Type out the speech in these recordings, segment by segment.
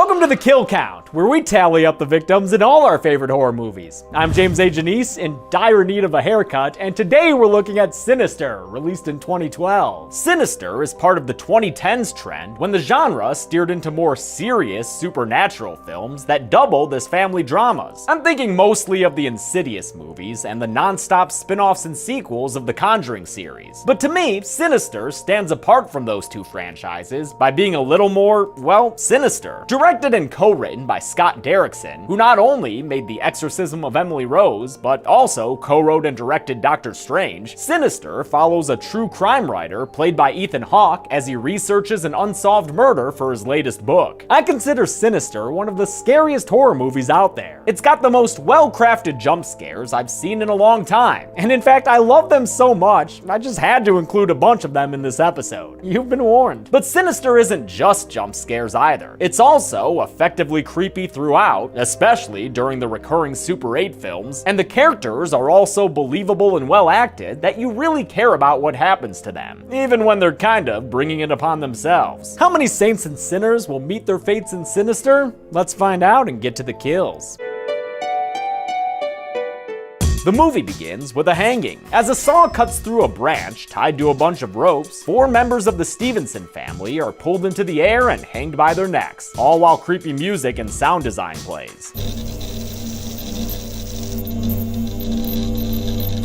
Welcome to the Kill Count, where we tally up the victims in all our favorite horror movies. I'm James A. Janice, in dire need of a haircut, and today we're looking at Sinister, released in 2012. Sinister is part of the 2010s trend when the genre steered into more serious supernatural films that doubled as family dramas. I'm thinking mostly of the Insidious movies and the non-stop spin-offs and sequels of the Conjuring series. But to me, Sinister stands apart from those two franchises by being a little more, well, sinister. Directed and co-written by Scott Derrickson, who not only made The Exorcism of Emily Rose, but also co-wrote and directed Doctor Strange, Sinister follows a true crime writer played by Ethan Hawke as he researches an unsolved murder for his latest book. I consider Sinister one of the scariest horror movies out there. It's got the most well-crafted jump scares I've seen in a long time, and in fact I love them so much, I just had to include a bunch of them in this episode. You've been warned. But Sinister isn't just jump scares either. It's also effectively creepy throughout, especially during the recurring Super 8 films, and the characters are also believable and well acted that you really care about what happens to them, even when they're kind of bringing it upon themselves. How many saints and sinners will meet their fates in Sinister? Let's find out and get to the kills. The movie begins with a hanging. As a saw cuts through a branch tied to a bunch of ropes, 4 members of the Stevenson family are pulled into the air and hanged by their necks, all while creepy music and sound design plays.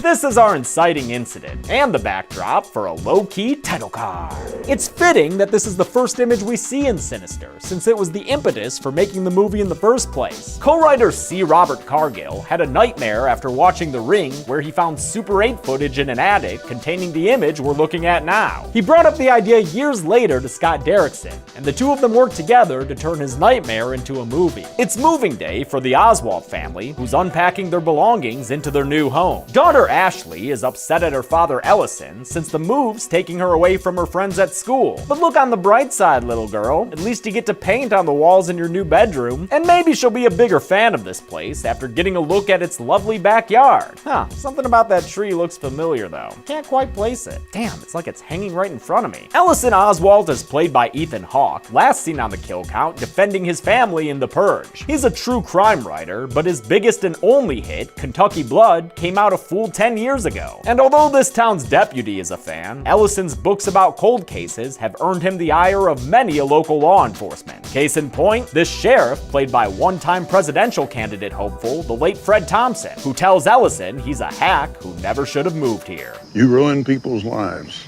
This is our inciting incident, and the backdrop for a low-key title card. It's fitting that this is the first image we see in Sinister, since it was the impetus for making the movie in the first place. Co-writer C. Robert Cargill had a nightmare after watching The Ring, where he found Super 8 footage in an attic containing the image we're looking at now. He brought up the idea years later to Scott Derrickson, and the two of them worked together to turn his nightmare into a movie. It's moving day for the Oswald family, who's unpacking their belongings into their new home. Daughter Ashley is upset at her father Ellison since the move's taking her away from her friends at school. But look on the bright side, little girl. At least you get to paint on the walls in your new bedroom. And maybe she'll be a bigger fan of this place after getting a look at its lovely backyard. Something about that tree looks familiar though. Can't quite place it. Damn, it's like it's hanging right in front of me. Ellison Oswald is played by Ethan Hawke, last seen on the Kill Count defending his family in The Purge. He's a true crime writer, but his biggest and only hit, Kentucky Blood, came out a full 10 years ago. And although this town's deputy is a fan, Ellison's books about cold cases have earned him the ire of many a local law enforcement. Case in point, this sheriff, played by one-time presidential candidate hopeful, the late Fred Thompson, who tells Ellison he's a hack who never should have moved here. You ruin people's lives.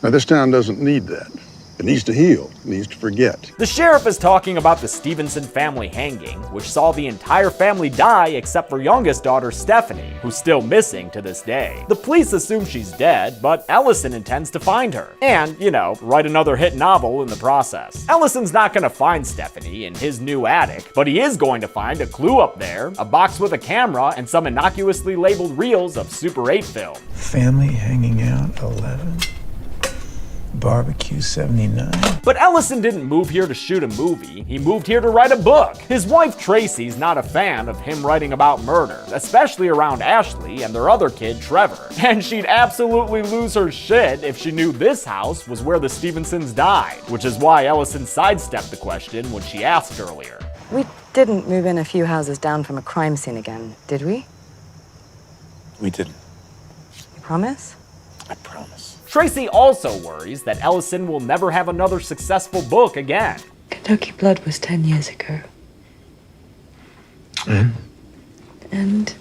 Now this town doesn't need that. It needs to heal, it needs to forget. The sheriff is talking about the Stevenson family hanging, which saw the entire family die except for youngest daughter Stephanie, who's still missing to this day. The police assume she's dead, but Ellison intends to find her. And, you know, write another hit novel in the process. Ellison's not gonna find Stephanie in his new attic, but he is going to find a clue up there, a box with a camera, and some innocuously labeled reels of Super 8 film. Family hanging out 11. Barbecue 79. But Ellison didn't move here to shoot a movie, he moved here to write a book. His wife Tracy's not a fan of him writing about murder, especially around Ashley and their other kid Trevor. And she'd absolutely lose her shit if she knew this house was where the Stevensons died, which is why Ellison sidestepped the question when she asked earlier. We didn't move in a few houses down from a crime scene again, did we? We didn't. You promise? I promise. Tracy also worries that Ellison will never have another successful book again. Kentucky Blood was 10 years ago. And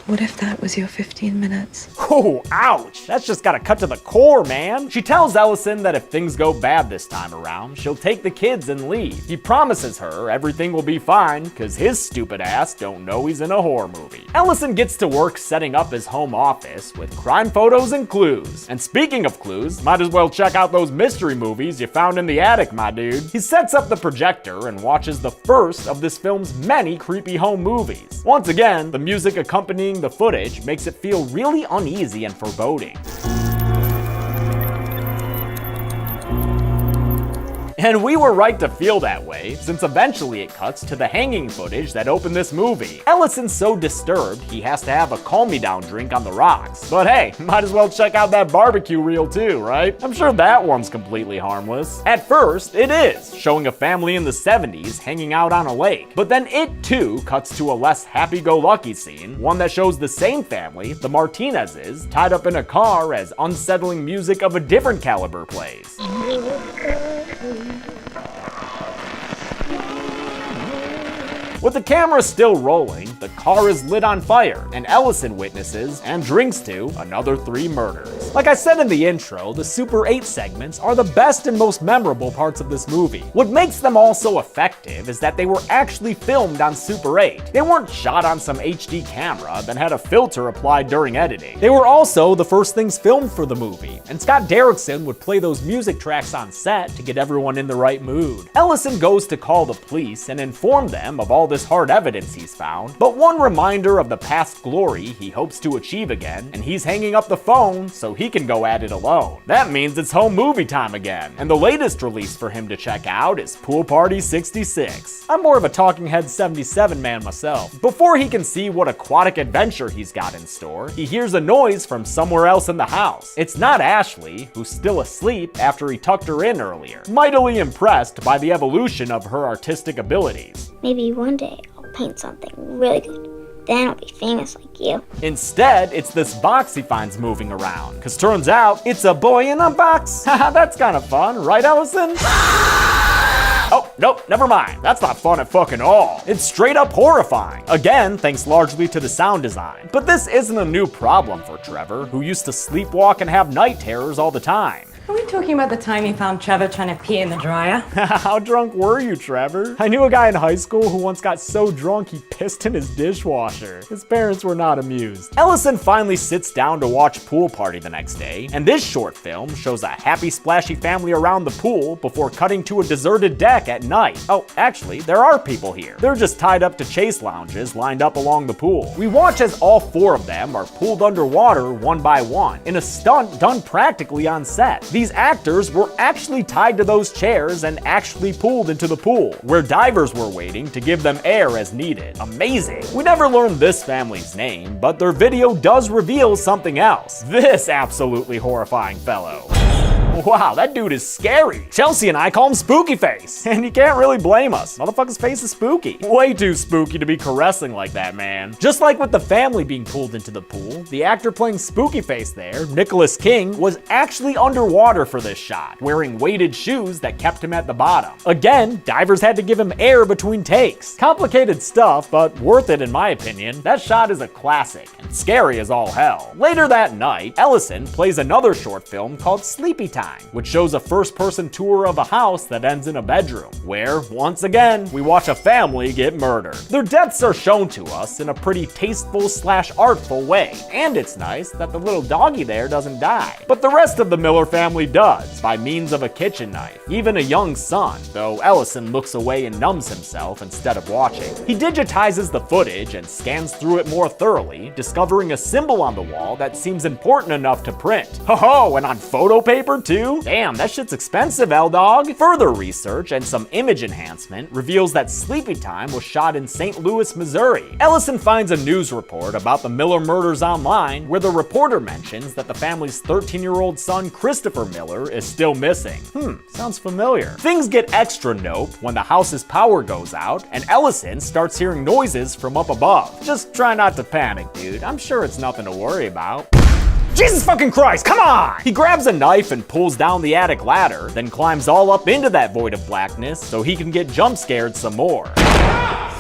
what if that was your 15 minutes? Oh, ouch! That's just gotta cut to the core, man! She tells Ellison that if things go bad this time around, she'll take the kids and leave. He promises her everything will be fine, cause his stupid ass don't know he's in a horror movie. Ellison gets to work setting up his home office with crime photos and clues. And speaking of clues, might as well check out those mystery movies you found in the attic, my dude. He sets up the projector and watches the first of this film's many creepy home movies. Once again, the music accompanying the footage makes it feel really uneasy and foreboding. And we were right to feel that way, since eventually it cuts to the hanging footage that opened this movie. Ellison's so disturbed, he has to have a calm-me-down drink on the rocks. But hey, might as well check out that barbecue reel too, right? I'm sure that one's completely harmless. At first, it is, showing a family in the 70s hanging out on a lake. But then it too cuts to a less happy-go-lucky scene, one that shows the same family, the Martinezes, tied up in a car as unsettling music of a different caliber plays. With the camera still rolling, the car is lit on fire, and Ellison witnesses and drinks to another 3 murders. Like I said in the intro, the Super 8 segments are the best and most memorable parts of this movie. What makes them all so effective is that they were actually filmed on Super 8. They weren't shot on some HD camera, then had a filter applied during editing. They were also the first things filmed for the movie, and Scott Derrickson would play those music tracks on set to get everyone in the right mood. Ellison goes to call the police and inform them of all this hard evidence he's found, but one reminder of the past glory he hopes to achieve again, and he's hanging up the phone so he can go at it alone. That means it's home movie time again, and the latest release for him to check out is Pool Party 66. I'm more of a Talking Heads 77 man myself. Before he can see what aquatic adventure he's got in store, he hears a noise from somewhere else in the house. It's not Ashley, who's still asleep after he tucked her in earlier, mightily impressed by the evolution of her artistic abilities. Maybe one day I'll paint something really good. Then I'll be famous like you. Instead, it's this box he finds moving around, cause turns out it's a boy in a box. Haha, that's kind of fun, right, Ellison? Oh, nope, never mind. That's not fun at fucking all. It's straight up horrifying. Again, thanks largely to the sound design. But this isn't a new problem for Trevor, who used to sleepwalk and have night terrors all the time. Are we talking about the time you found Trevor trying to pee in the dryer? How drunk were you, Trevor? I knew a guy in high school who once got so drunk he pissed in his dishwasher. His parents were not amused. Ellison finally sits down to watch Pool Party the next day, and this short film shows a happy, splashy family around the pool before cutting to a deserted deck at night. Oh, actually, there are people here. They're just tied up to chase lounges lined up along the pool. We watch as all 4 of them are pulled underwater one by one, in a stunt done practically on set. These actors were actually tied to those chairs and actually pulled into the pool, where divers were waiting to give them air as needed. Amazing. We never learned this family's name, but their video does reveal something else. This absolutely horrifying fellow. Wow, that dude is scary. Chelsea and I call him Spooky Face, and you can't really blame us. Motherfucker's face is spooky. Way too spooky to be caressing like that, man. Just like with the family being pulled into the pool, the actor playing Spooky Face there, Nicholas King, was actually underwater for this shot, wearing weighted shoes that kept him at the bottom. Again, divers had to give him air between takes. Complicated stuff, but worth it in my opinion. That shot is a classic, and scary as all hell. Later that night, Ellison plays another short film called Sleepy Time, which shows a first-person tour of a house that ends in a bedroom, where, once again, we watch a family get murdered. Their deaths are shown to us in a pretty tasteful/artful way, and it's nice that the little doggy there doesn't die. But the rest of the Miller family does, by means of a kitchen knife, even a young son, though Ellison looks away and numbs himself instead of watching. He digitizes the footage and scans through it more thoroughly, discovering a symbol on the wall that seems important enough to print. Ho-ho, and on photo paper too? Damn, that shit's expensive, L-Dog. Further research and some image enhancement reveals that Sleepy Time was shot in St. Louis, Missouri. Ellison finds a news report about the Miller murders online, where the reporter mentions that the family's 13-year-old son, Christopher Miller, is still missing. Sounds familiar. Things get extra nope when the house's power goes out, and Ellison starts hearing noises from up above. Just try not to panic, dude. I'm sure it's nothing to worry about. Jesus fucking Christ, come on! He grabs a knife and pulls down the attic ladder, then climbs all up into that void of blackness so he can get jump scared some more.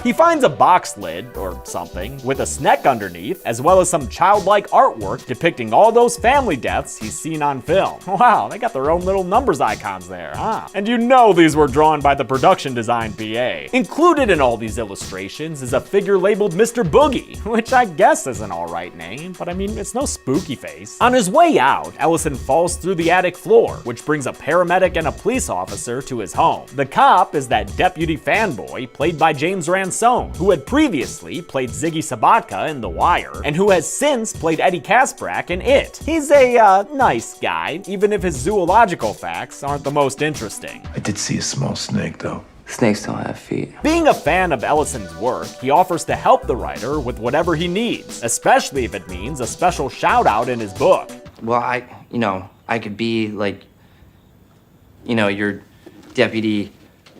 He finds a box lid, or something, with a snake underneath, as well as some childlike artwork depicting all those family deaths he's seen on film. Wow, they got their own little numbers icons there, huh? And you know these were drawn by the production design PA. Included in all these illustrations is a figure labeled Mr. Boogie, which I guess is an alright name, but I mean, it's no Spooky Face. On his way out, Ellison falls through the attic floor, which brings a paramedic and a police officer to his home. The cop is that deputy fanboy, played by James Rand Sohn, who had previously played Ziggy Sabatka in The Wire, and who has since played Eddie Kaspbrak in It. He's a, nice guy, even if his zoological facts aren't the most interesting. I did see a small snake, though. Snakes don't have feet. Being a fan of Ellison's work, he offers to help the writer with whatever he needs, especially if it means a special shout out in his book. Well, I could be like, your deputy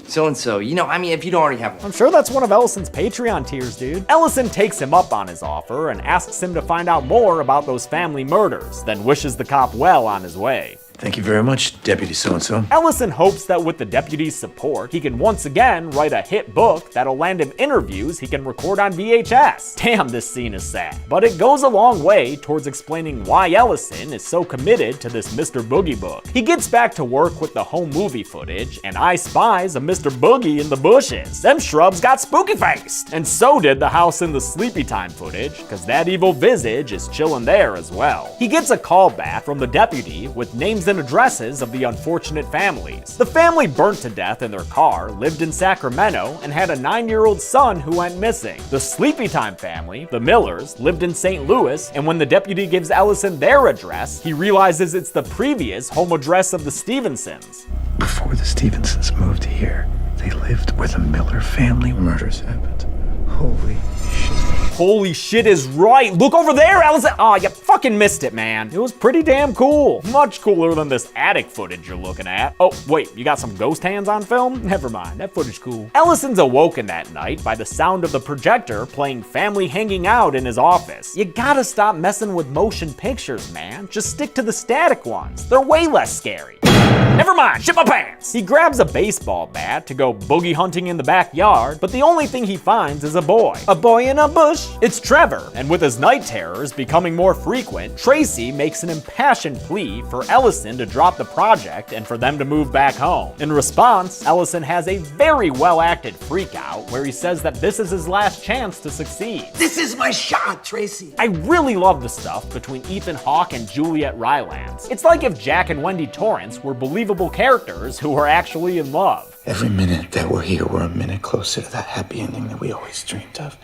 so-and-so. If you don't already have one. I'm sure that's one of Ellison's Patreon tiers, dude. Ellison takes him up on his offer and asks him to find out more about those family murders, then wishes the cop well on his way. Thank you very much, Deputy So-and-so. Ellison hopes that with the deputy's support, he can once again write a hit book that'll land him interviews he can record on VHS. Damn, this scene is sad. But it goes a long way towards explaining why Ellison is so committed to this Mr. Boogie book. He gets back to work with the home movie footage, and I spies a Mr. Boogie in the bushes. Them shrubs got spooky faced. And so did the house in the Sleepy Time footage, cause that evil visage is chilling there as well. He gets a call back from the deputy with names and addresses of the unfortunate families. The family burnt to death in their car, lived in Sacramento, and had a 9-year-old son who went missing. The Sleepy Time family, the Millers, lived in St. Louis, and when the deputy gives Ellison their address, he realizes it's the previous home address of the Stevensons. Before the Stevensons moved here, they lived where the Miller family murders happened. Holy shit. Holy shit is right. Look over there, Ellison. Oh, you fucking missed it, man. It was pretty damn cool. Much cooler than this attic footage you're looking at. Oh, wait, you got some ghost hands on film? Never mind, that footage cool. Ellison's awoken that night by the sound of the projector playing Family Hanging Out in his office. You gotta stop messing with motion pictures, man. Just stick to the static ones. They're way less scary. Never mind, shit my pants! He grabs a baseball bat to go boogie hunting in the backyard, but the only thing he finds is a boy. A boy in a bush. It's Trevor, and with his night terrors becoming more frequent, Tracy makes an impassioned plea for Ellison to drop the project and for them to move back home. In response, Ellison has a very well-acted freakout where he says that this is his last chance to succeed. This is my shot, Tracy. I really love the stuff between Ethan Hawke and Juliet Rylance. It's like if Jack and Wendy Torrance were believable characters who are actually in love. Every minute that we're here, we're a minute closer to that happy ending that we always dreamed of.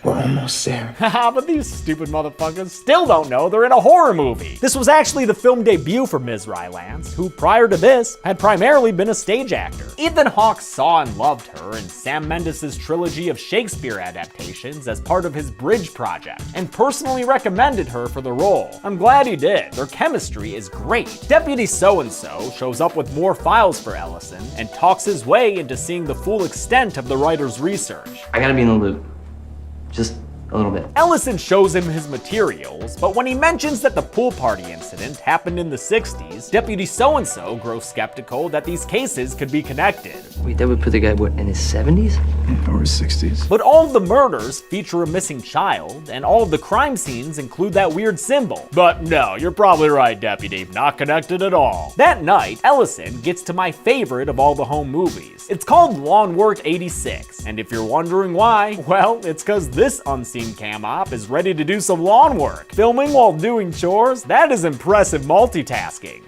We're almost there. Haha, but these stupid motherfuckers still don't know they're in a horror movie. This was actually the film debut for Ms. Rylance, who prior to this had primarily been a stage actor. Ethan Hawke saw and loved her in Sam Mendes' trilogy of Shakespeare adaptations as part of his Bridge project, and personally recommended her for the role. I'm glad he did. Their chemistry is great. Deputy So-and-so shows up with more files for Ellison and talks his way into seeing the full extent of the writer's research. I gotta be in the loop. Just a little bit. Ellison shows him his materials, but when he mentions that the pool party incident happened in the 60s, Deputy So-and-so grows skeptical that these cases could be connected. Wait, that would put the guy, in his 70s? Or his 60s. But all of the murders feature a missing child, and all of the crime scenes include that weird symbol. But no, you're probably right, Deputy. Not connected at all. That night, Ellison gets to my favorite of all the home movies. It's called Lawn Work 86, and if you're wondering why, well, it's because this unseen cam op is ready to do some lawn work. Filming while doing chores, that is impressive multitasking.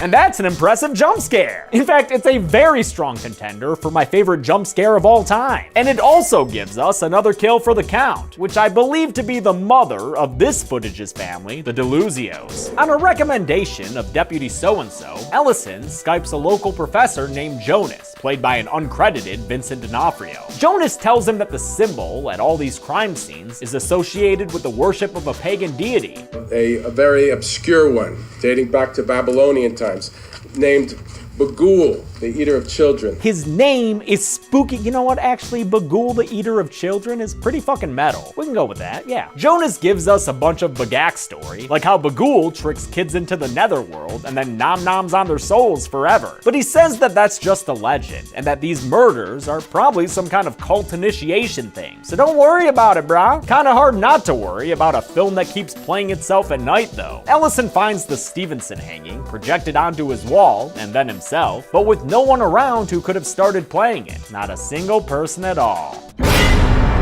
And that's an impressive jump scare. In fact, it's a very strong contender for my favorite jump scare of all time. And it also gives us another kill for the Count, which I believe to be the mother of this footage's family, the Deluzios. On a recommendation of Deputy So-and-so, Ellison Skypes a local professor named Jonas, played by an uncredited Vincent D'Onofrio. Jonas tells him that the symbol at all these crime scenes is associated with the worship of a pagan deity. A very obscure one, dating back to Babylonian times, named Bagul, the eater of children. His name is spooky. You know what? Actually, Bagul, the eater of children, is pretty fucking metal. We can go with that, yeah. Jonas gives us a bunch of Bagak story, like how Bagul tricks kids into the netherworld and then nom-noms on their souls forever. But he says that that's just a legend, and that these murders are probably some kind of cult initiation thing. So don't worry about it, brah. Kinda hard not to worry about a film that keeps playing itself at night, though. Ellison finds the Stevenson hanging projected onto his wall, and then himself, but with no one around who could have started playing it. Not a single person at all.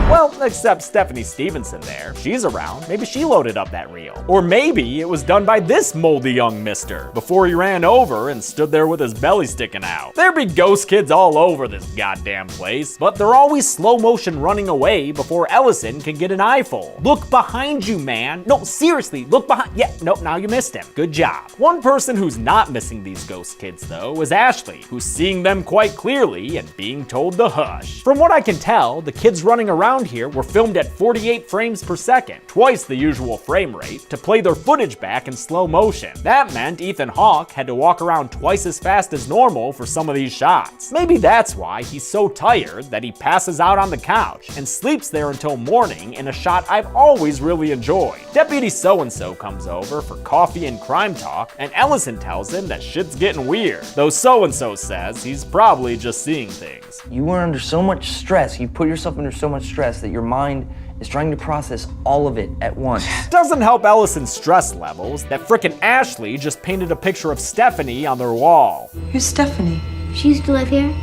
Well, except Stephanie Stevenson there. She's around. Maybe she loaded up that reel. Or maybe it was done by this moldy young mister before he ran over and stood there with his belly sticking out. There be ghost kids all over this goddamn place, but they're always slow motion running away before Ellison can get an eyeful. Look behind you, man. No, seriously, look behind. Yeah, nope, now you missed him. Good job. One person who's not missing these ghost kids, though, is Ashley, who's seeing them quite clearly and being told to hush. From what I can tell, the kids running around here were filmed at 48 frames per second, twice the usual frame rate, to play their footage back in slow motion. That meant Ethan Hawke had to walk around twice as fast as normal for some of these shots. Maybe that's why he's so tired that he passes out on the couch and sleeps there until morning in a shot I've always really enjoyed. Deputy So-and-so comes over for coffee and crime talk, and Ellison tells him that shit's getting weird, though So-and-so says he's probably just seeing things. You were under so much stress, you put yourself under so much stress that your mind is trying to process all of it at once. Doesn't help Ellison's stress levels that frickin' Ashley just painted a picture of Stephanie on their wall. Who's Stephanie? She used to live here.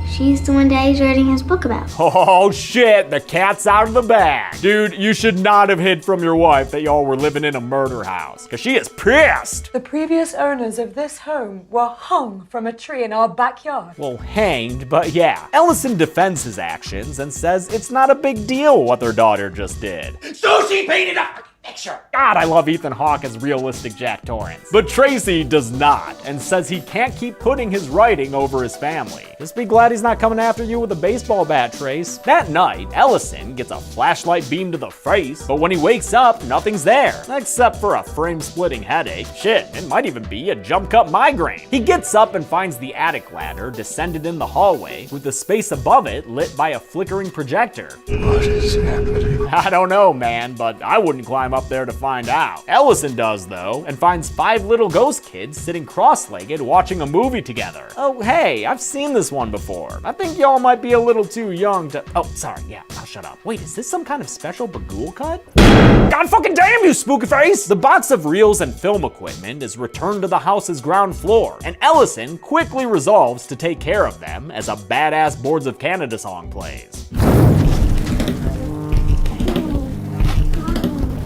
She's the one Daddy's writing his book about. Oh shit, the cat's out of the bag. Dude, you should not have hid from your wife that y'all were living in a murder house, cause she is pissed. The previous owners of this home were hung from a tree in our backyard. Well, hanged, but yeah. Ellison defends his actions and says it's not a big deal what their daughter just did. So she painted up picture. God, I love Ethan Hawke as realistic Jack Torrance. But Tracy does not, and says he can't keep putting his writing over his family. Just be glad he's not coming after you with a baseball bat, Trace. That night, Ellison gets a flashlight beam to the face, but when he wakes up, nothing's there. Except for a frame-splitting headache. Shit, it might even be a jump-cut migraine. He gets up and finds the attic ladder descended in the hallway, with the space above it lit by a flickering projector. What is happening? I don't know, man, but I wouldn't climb up there to find out. Ellison does, though, and finds 5 little ghost kids sitting cross-legged watching a movie together. Oh, hey, I've seen this one before. I think y'all might be a little too young to— oh, sorry, yeah, I'll shut up. Wait, is this some kind of special Bagul cut? God fucking damn you, spooky face! The box of reels and film equipment is returned to the house's ground floor, and Ellison quickly resolves to take care of them as a badass Boards of Canada song plays.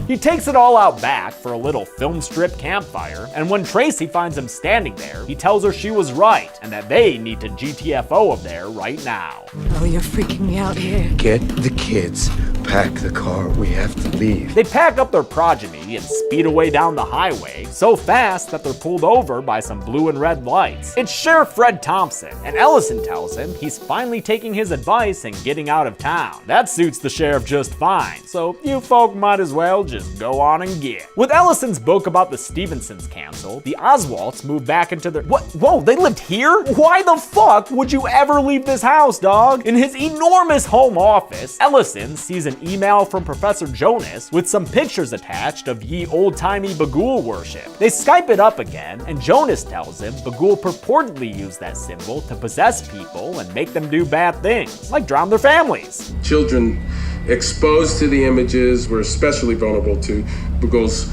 He takes it all out back for a little film strip campfire, and when Tracy finds him standing there, he tells her she was right and that they need to GTFO of there right now. Oh, you're freaking me out here. Get the kids. Pack the car. We have to leave. They pack up their progeny and speed away down the highway, so fast that they're pulled over by some blue and red lights. It's Sheriff Fred Thompson, and Ellison tells him he's finally taking his advice and getting out of town. That suits the sheriff just fine, so you folk might as well just go on and get. With Ellison's book about the Stevensons canceled, the Oswalds move back into their— what? Whoa, they lived here? Why the fuck would you ever leave this house, dog? In his enormous home office, Ellison sees an email from Professor Jonas with some pictures attached of ye old-timey Bagul worship. They Skype it up again, and Jonas tells him Bagul purportedly used that symbol to possess people and make them do bad things, like drown their families. Children exposed to the images were especially vulnerable to Bagul's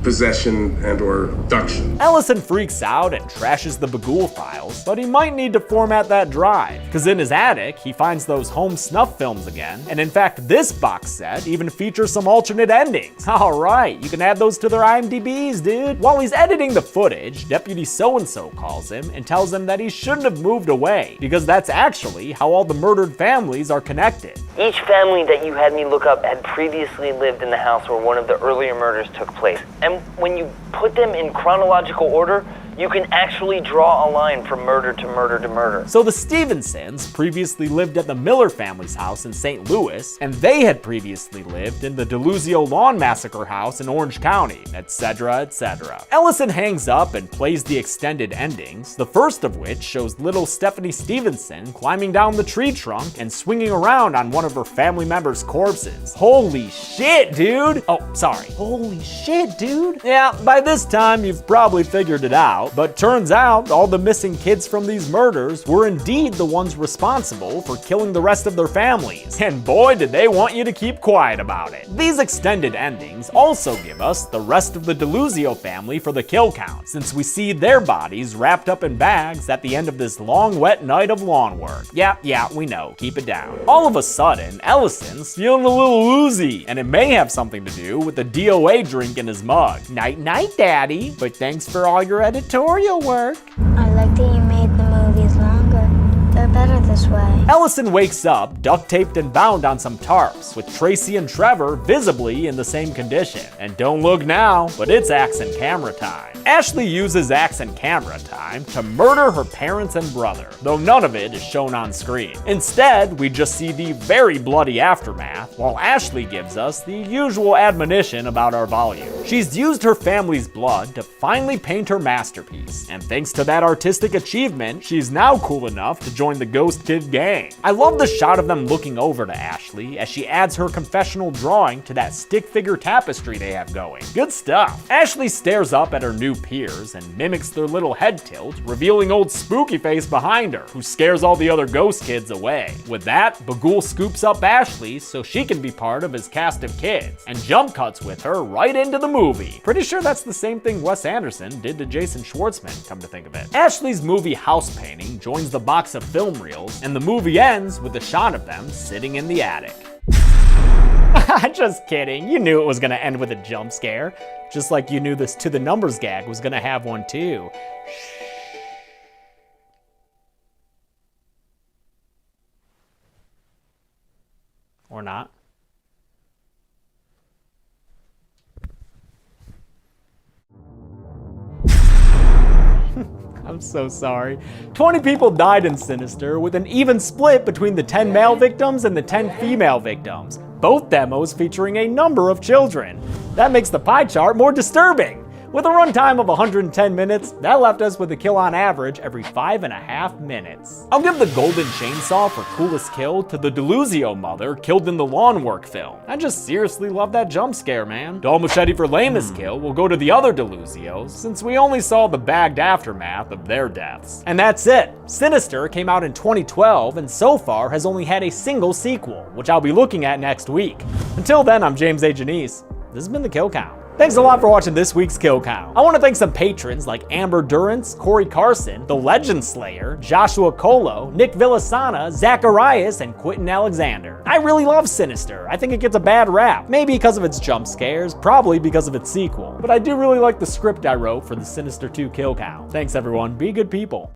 possession and or abduction. Ellison freaks out and trashes the Bagul files, but he might need to format that drive, because in his attic, he finds those home snuff films again, and in fact, this box set even features some alternate endings. Alright, you can add those to their IMDb's, dude. While he's editing the footage, Deputy So-and-so calls him and tells him that he shouldn't have moved away, because that's actually how all the murdered families are connected. Each family that you had me look up had previously lived in the house where one of the earlier murders took place. And when you put them in chronological order, you can actually draw a line from murder to murder to murder. So the Stevensons previously lived at the Miller family's house in St. Louis, and they had previously lived in the Deluzio Lawn Massacre house in Orange County, etc., etc. Ellison hangs up and plays the extended endings, the first of which shows little Stephanie Stevenson climbing down the tree trunk and swinging around on one of her family members' corpses. Holy shit, dude! Oh, sorry. Holy shit, dude! Yeah, by this time you've probably figured it out. out, but turns out all the missing kids from these murders were indeed the ones responsible for killing the rest of their families. And boy, did they want you to keep quiet about it. These extended endings also give us the rest of the Deluzio family for the kill count, since we see their bodies wrapped up in bags at the end of this long, wet night of lawn work. Yeah, we know, keep it down. All of a sudden, Ellison's feeling a little woozy, and it may have something to do with the DOA drink in his mug. Night night, Daddy, but thanks for all your editorial work. I like that you made the movies longer. They're better this way. Ellison wakes up, duct taped and bound on some tarps, with Tracy and Trevor visibly in the same condition. And don't look now, but it's axe and camera time. Ashley uses axe and camera time to murder her parents and brother, though none of it is shown on screen. Instead, we just see the very bloody aftermath, while Ashley gives us the usual admonition about our volume. She's used her family's blood to finally paint her masterpiece, and thanks to that artistic achievement, she's now cool enough to join the Ghost Kid gang. I love the shot of them looking over to Ashley as she adds her confessional drawing to that stick figure tapestry they have going. Good stuff. Ashley stares up at her new peers and mimics their little head tilt, revealing old Spooky Face behind her, who scares all the other ghost kids away. With that, Bagul scoops up Ashley so she can be part of his cast of kids, and jump cuts with her right into the movie. Pretty sure that's the same thing Wes Anderson did to Jason Schwartzman, come to think of it. Ashley's movie house painting joins the box of film reels, and the movie ends with a shot of them sitting in the attic. Just kidding, you knew it was gonna end with a jump scare. Just like you knew this To the Numbers gag was gonna have one too. Or not. I'm so sorry. 20 people died in Sinister, with an even split between the 10 male victims and the 10 female victims. Both demos featuring a number of children. That makes the pie chart more disturbing. With a runtime of 110 minutes, that left us with a kill on average every 5.5 minutes. I'll give the golden chainsaw for coolest kill to the Deluzio mother killed in the lawn work film. I just seriously love that jump scare, man. Dull machete for lamest kill will go to the other Deluzios, since we only saw the bagged aftermath of their deaths. And that's it. Sinister came out in 2012 and so far has only had a single sequel, which I'll be looking at next week. Until then, I'm James A. Janice. This has been The Kill Count. Thanks a lot for watching this week's Kill Count. I want to thank some patrons like Amber Durrance, Corey Carson, The Legend Slayer, Joshua Colo, Nick Villasana, Zacharias, and Quentin Alexander. I really love Sinister. I think it gets a bad rap. Maybe because of its jump scares, probably because of its sequel. But I do really like the script I wrote for the Sinister 2 Kill Count. Thanks everyone, be good people.